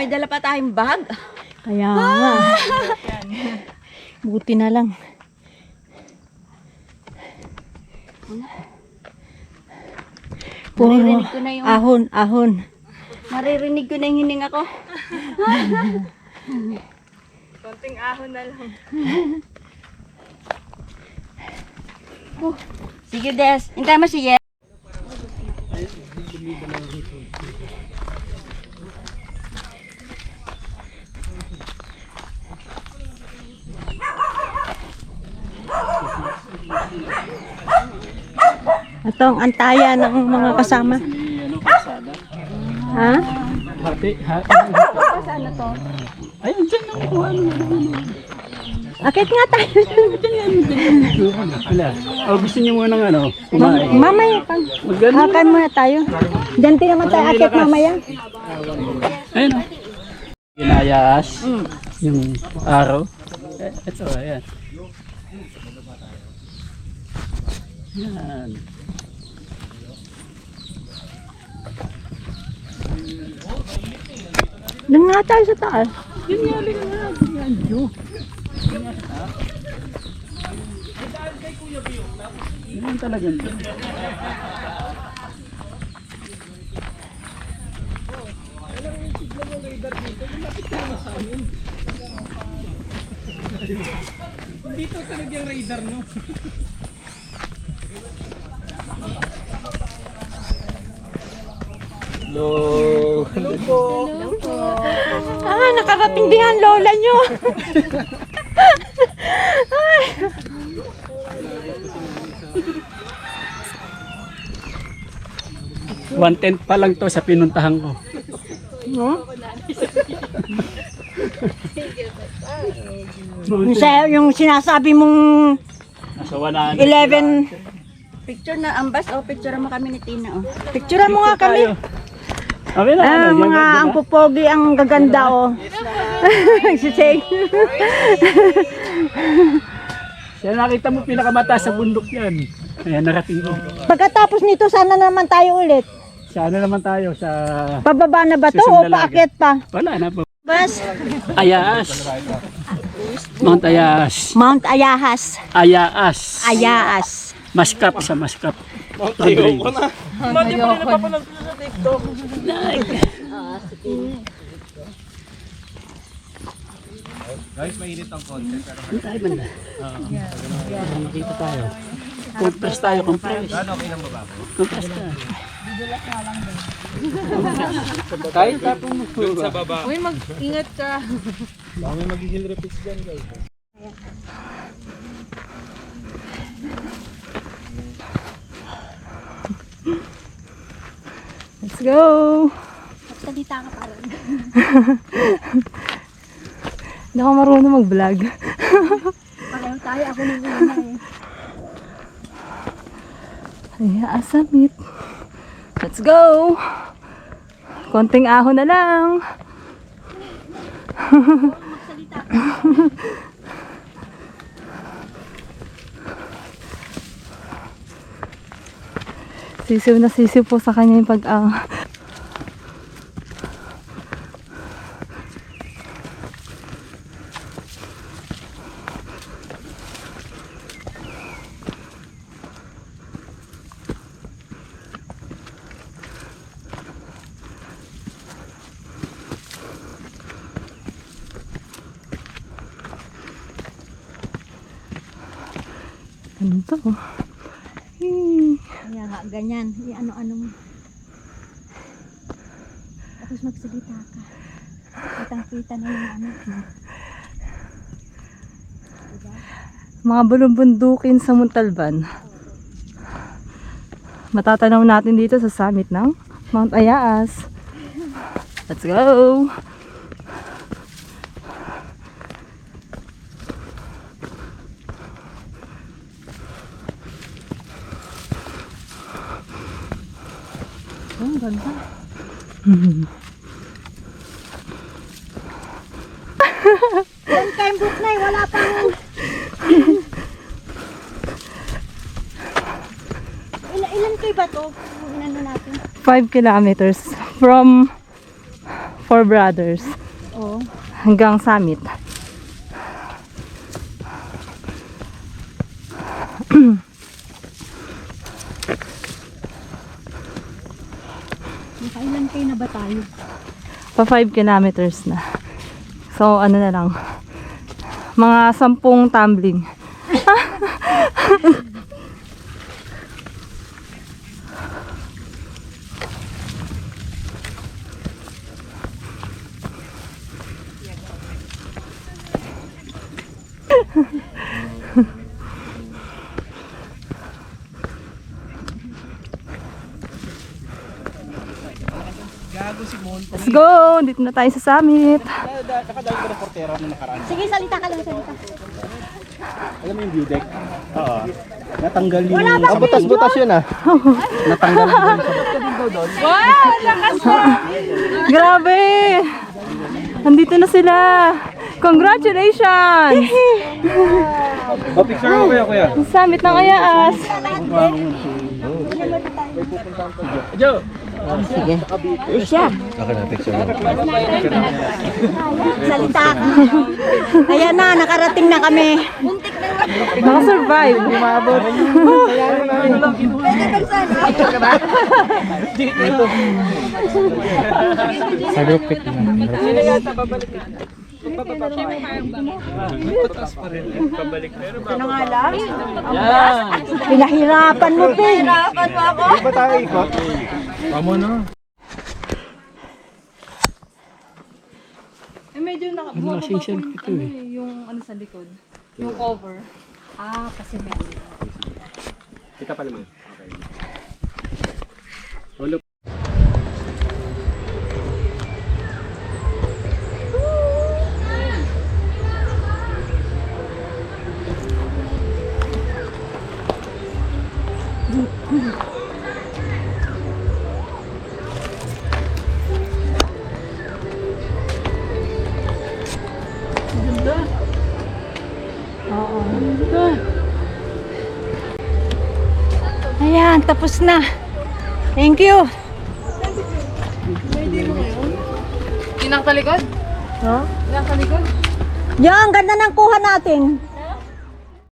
may dala pa tayong bag. Kaya nga. Buti na lang. Maririnig ko na yung ahon. maririnig ko na yung hininga ko. Konting ahon na lang. Sige, Des. Hintay mo si Yes. Ito ang antaya ng mga kasama. Ha? Hati. Ano to? Ayun, dyan lang po. Akit nga tayo. Wala. O, gusto niyo muna ng ano? Kumain. Mamaya pa. Hakan muna tayo. Diyan din naman tayo akit mamaya. Ayun o. Ginayas. Yung araw. Ito, ayan. Yan. Doon nga tayo sa taas. Yun nga, yan. Yun. Yan talaga. Dito talaga yung radar, no? Hello. Hello po. Nakarating din ang lola nyo. One-tenth pa lang to sa pinuntahan ko. No? Yung sinasabi mong Nasa 100. 11. Picture na ambas o picture mo kami ni Tina oh. Picturean mo nga kami. Okay na, ano, Mga ang pupogi, ang gaganda oh. Si Seng. Siya nakita mo pinakamataas sa bundok yan. Ayan, narating ko. Pagkatapos nito, sana naman tayo ulit. Sana naman tayo sa... Pababa na ba to o Susunod na paakyat pa? Wala na po. Bas, Ayaas. Mount Ayaas. Mount Ayahas. Ayaas. Ayaas. Maskap sa Maskap. Tayo ko na. Hindi mo rin napapanood ko sa TikTok. Guys, mainit ang content. Tayo banda. Nakita tayo. Compress tayo, compress. Ano, okay lang ba? Compress tayo. Kahit tapong sa baba. Uy, mag-ingat ka. Baka may magiging repeats dyan, guys. Let's go! Salita ka pa rin. Hindi ako marunong mag-vlog. Pareho tayo, ako nung una eh. Ay, asamit. Let's go! Konting ahon na lang. Sisiw na sisiw po sa kanya yung pag-ahon. Ano to? Kaya nga, ganyan. Ano-ano mo. Tapos magsalita ka. Kitang-kita na yung ano. Mga bulumbundukin sa Montalban. Matatanaw natin dito sa summit ng Mount Ayaas. Let's go! Oh, ganda. Long time book na eh, wala pang... Ilan kayo ba to? Inano natin? 5 kilometers from Four Brothers. Oo. Hanggang summit. Nakailan kayo na ba tayo? Pa 5 kilometers na. So, ano na lang. Mga 10 tumbling. Gago si Mon. Let's go! Dito na tayo sa summit. Nakadami ko ng portero na nakaraan. Sige, salita ka lang, salita. Alam mo yung view deck? Oo. Natanggal yung... Wala ba sa butas-butas yun ah. Natanggal yung Grabe! Andito na sila! Congratulations! Oh, picture mo kuya. Ang summit ng Ayaas! Joe! Salita ka. Ayan na, nakarating na kami. Nakasurvive! Umabot! Sa group pic na. Ano nga lang? Pinahirapan mo, Pin. Pinahirapan mo ako. Di ba tayo ikot? Tama na. Eh, medyo nakababa po yung ano sa likod. Yung cover. Ah, kasi Kita pala mo. Ayan, tapos na. Thank you. Yung nakalikod? Huh? Nakalikod? Yan, ganda ng kuha natin.